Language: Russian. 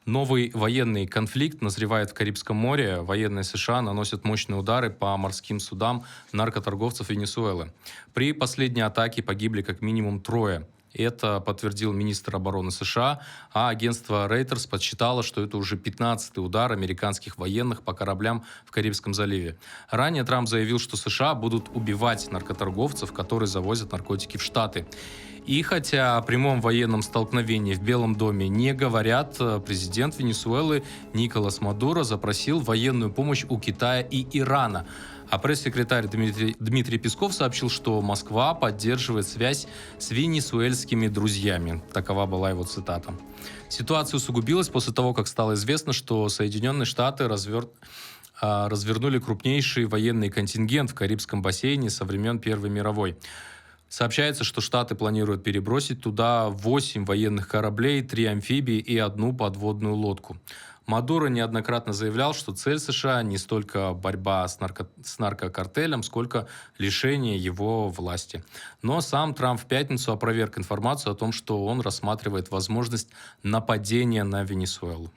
Новый военный конфликт назревает в Карибском море. Военные США наносят мощные удары по морским судам наркоторговцев Венесуэлы. При последней атаке погибли как минимум трое. Это подтвердил министр обороны США, а агентство Reuters подсчитало, что это уже 15-й удар американских военных по кораблям в Карибском заливе. Ранее Трамп заявил, что США будут убивать наркоторговцев, которые завозят наркотики в Штаты. И хотя о прямом военном столкновении в Белом доме не говорят, президент Венесуэлы Николас Мадуро запросил военную помощь у Китая и Ирана. А пресс-секретарь Дмитрий Песков сообщил, что Москва поддерживает связь с венесуэльскими друзьями. Такова была его цитата. Ситуация усугубилась после того, как стало известно, что Соединенные Штаты развернули крупнейший военный контингент в Карибском бассейне со времен Первой мировой. Сообщается, что Штаты планируют перебросить туда 8 военных кораблей, 3 амфибии и 1 подводную лодку. Мадуро неоднократно заявлял, что цель США не столько борьба с наркокартелем, сколько лишение его власти. Но сам Трамп в пятницу опроверг информацию о том, что он рассматривает возможность нападения на Венесуэлу.